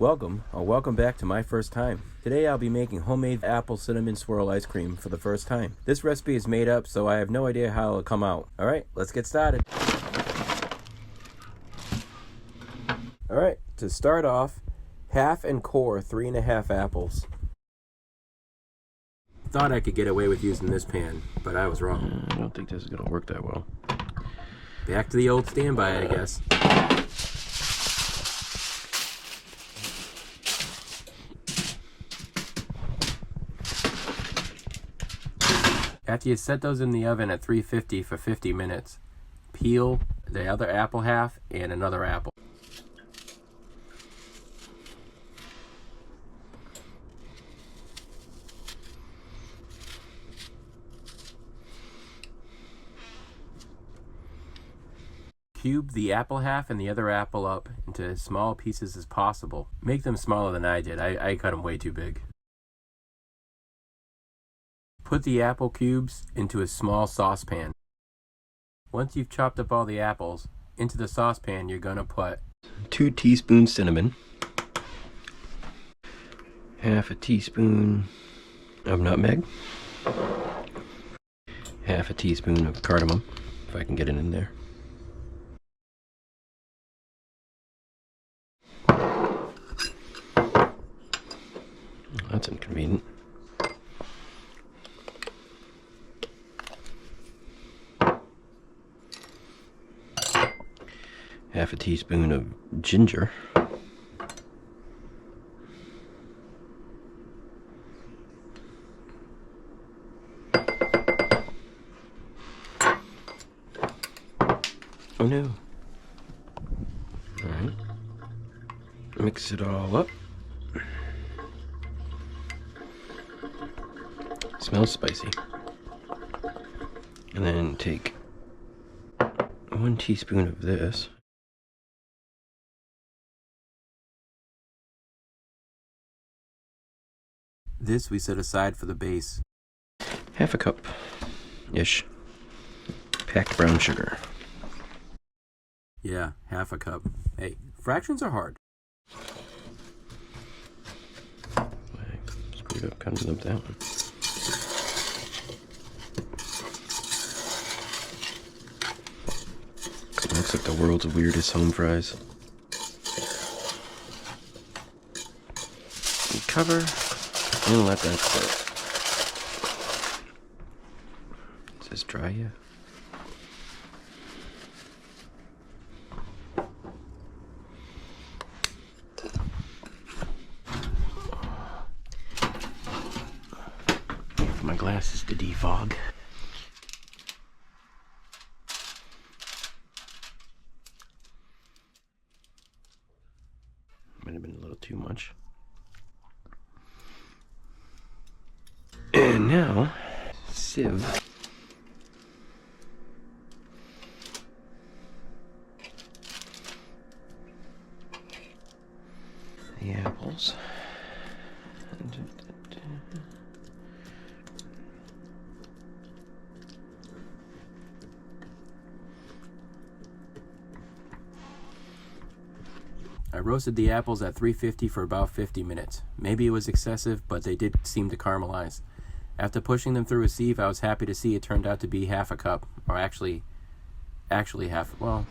Welcome, or welcome back to my first time. Today I'll be making homemade apple cinnamon swirl ice cream for the first time. This recipe is made up, so I have no idea how it'll come out. Alright, let's get started. Alright, to start off, half and core 3.5 apples. Thought I could get away with using this pan, but I was wrong. I don't think this is going to work that well. Back to the old standby, I guess. After you set those in the oven at 350 for 50 minutes, peel the other apple half and another apple. Cube the apple half and the other apple up into as small pieces as possible. Make them smaller than I did. I cut them way too big. Put the apple cubes into a small saucepan. Once you've chopped up all the apples, into the saucepan you're going to put 2 teaspoons cinnamon, half a teaspoon of nutmeg, half a teaspoon of cardamom, if I can get it in there. That's inconvenient. Half a teaspoon of ginger. Oh no. Alright. Mix it all up. Smells spicy. And then take 1 teaspoon of this. This we set aside for the base. Half a cup-ish packed brown sugar. Yeah, half a cup. Hey, fractions are hard. Screwed up, kind of dumped that one. Looks like the world's weirdest home fries. And cover and let that sit. Is this dry yet? My glasses to defog. Might have been a little too much. And now, sieve the apples. I roasted the apples at 350 for about 50 minutes. Maybe it was excessive, but they did seem to caramelize. After pushing them through a sieve, I was happy to see it turned out to be half a cup, or actually half. Well,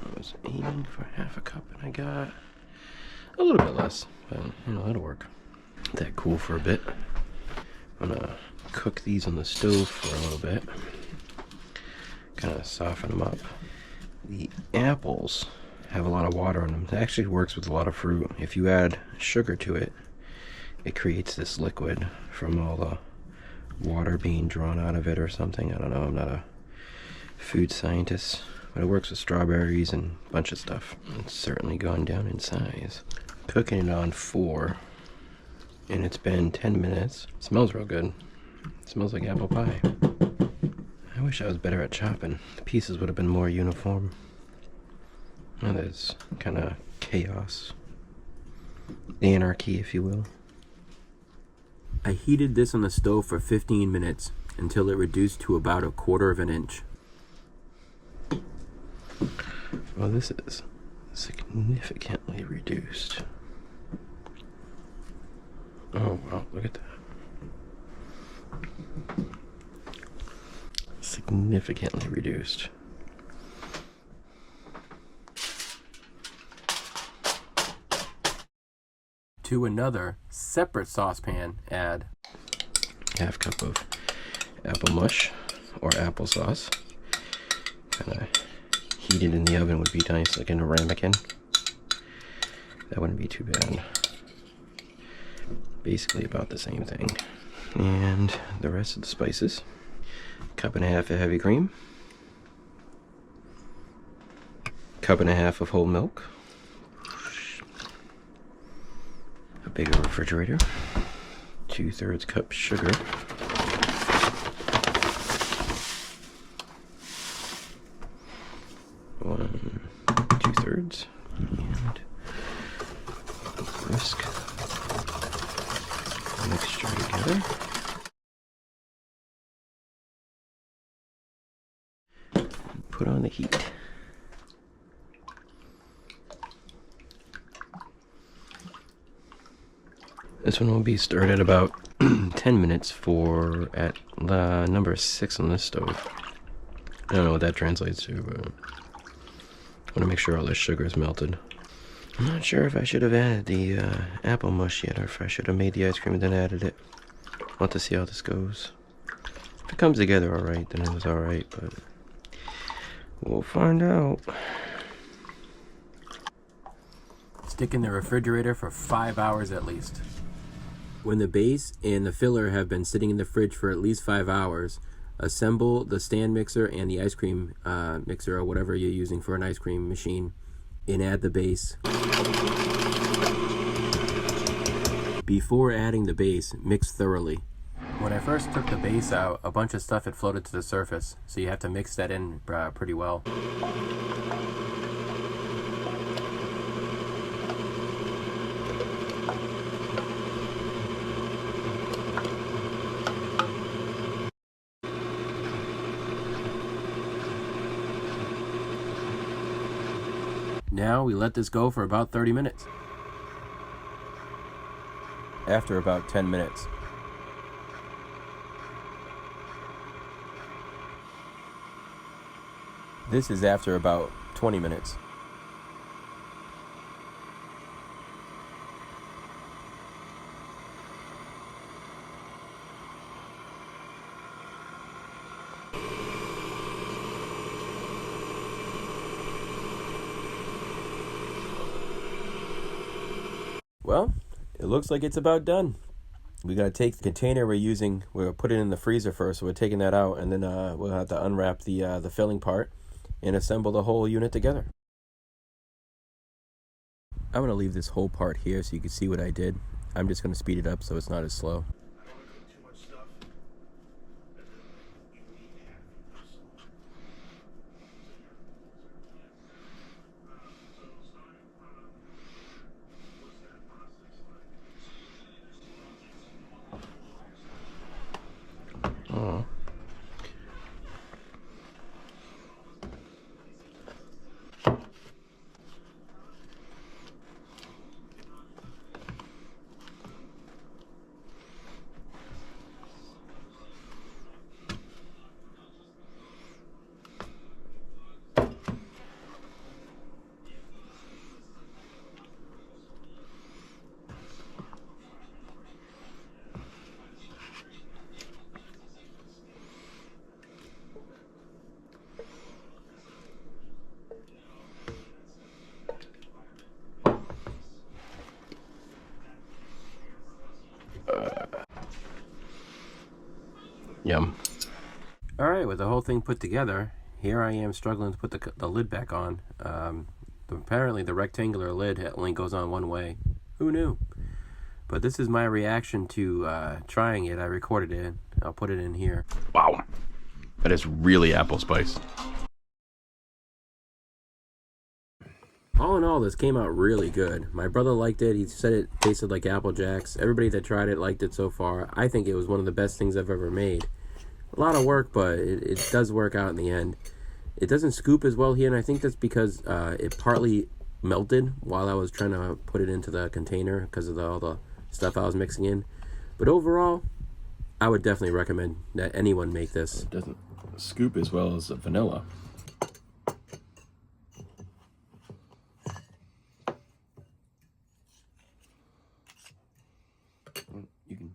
I was aiming for half a cup and I got a little bit less, but you know, that'll work. Let that cool for a bit. I'm gonna cook these on the stove for a little bit, kind of soften them up. The apples have a lot of water in them. It actually works with a lot of fruit. If you add sugar to it, it creates this liquid from all the water being drawn out of it or something. I don't know, I'm not a food scientist, but it works with strawberries and a bunch of stuff. It's certainly gone down in size. Cooking it on 4, and it's been 10 minutes. It smells real good. It smells like apple pie. I wish I was better at chopping. The pieces would have been more uniform. Now there's kind of chaos. Anarchy, if you will. I heated this on the stove for 15 minutes until it reduced to about 1/4 of an inch. Well, this is significantly reduced. Oh, wow, look at that. Significantly reduced. To another separate saucepan, add Half cup of apple mush or applesauce. Kind of heated in the oven would be nice, like in a ramekin. That wouldn't be too bad. Basically about the same thing. And the rest of the spices. Cup and a half of heavy cream. Cup and a half of whole milk. A bigger refrigerator. 2/3 cup sugar. One, 2/3. And whisk the mixture together. Put on the heat. This one will be stirred at about 10 minutes at number 6 on this stove. I don't know what that translates to, but I want to make sure all the sugar is melted. I'm not sure if I should have added the apple mush yet, or if I should have made the ice cream and then added it. I'll have to see how this goes. If it comes together alright, then it was alright, but we'll find out. stick in the refrigerator for 5 hours at least. When the base and the filler have been sitting in the fridge for at least 5 hours, assemble the stand mixer and the ice cream mixer, or whatever you're using for an ice cream machine, and add the base. Before adding the base, mix thoroughly. When I first took the base out, a bunch of stuff had floated to the surface, so you have to mix that in pretty well. Now we let this go for about 30 minutes. After about 10 minutes, this is after about 20 minutes. Well, it looks like it's about done. We gotta take the container we're using, we'll put it in the freezer first, so we're taking that out, and then we'll have to unwrap the filling part and assemble the whole unit together. I'm gonna leave this whole part here so you can see what I did. I'm just gonna speed it up so it's not as slow. Oh. Yum. Alright, with the whole thing put together, here I am struggling to put the lid back on. Apparently the rectangular lid only goes on one way. Who knew? But this is my reaction to trying it. I recorded it. I'll put it in here. Wow. That is really apple spice. All in all, this came out really good. My brother liked it. He said it tasted like Apple Jacks. Everybody that tried it liked it so far. I think it was one of the best things I've ever made. A lot of work, but it does work out in the end. It doesn't scoop as well here, and I think that's because it partly melted while I was trying to put it into the container because of all the stuff I was mixing in. But overall, I would definitely recommend that anyone make this. It doesn't scoop as well as the vanilla. You can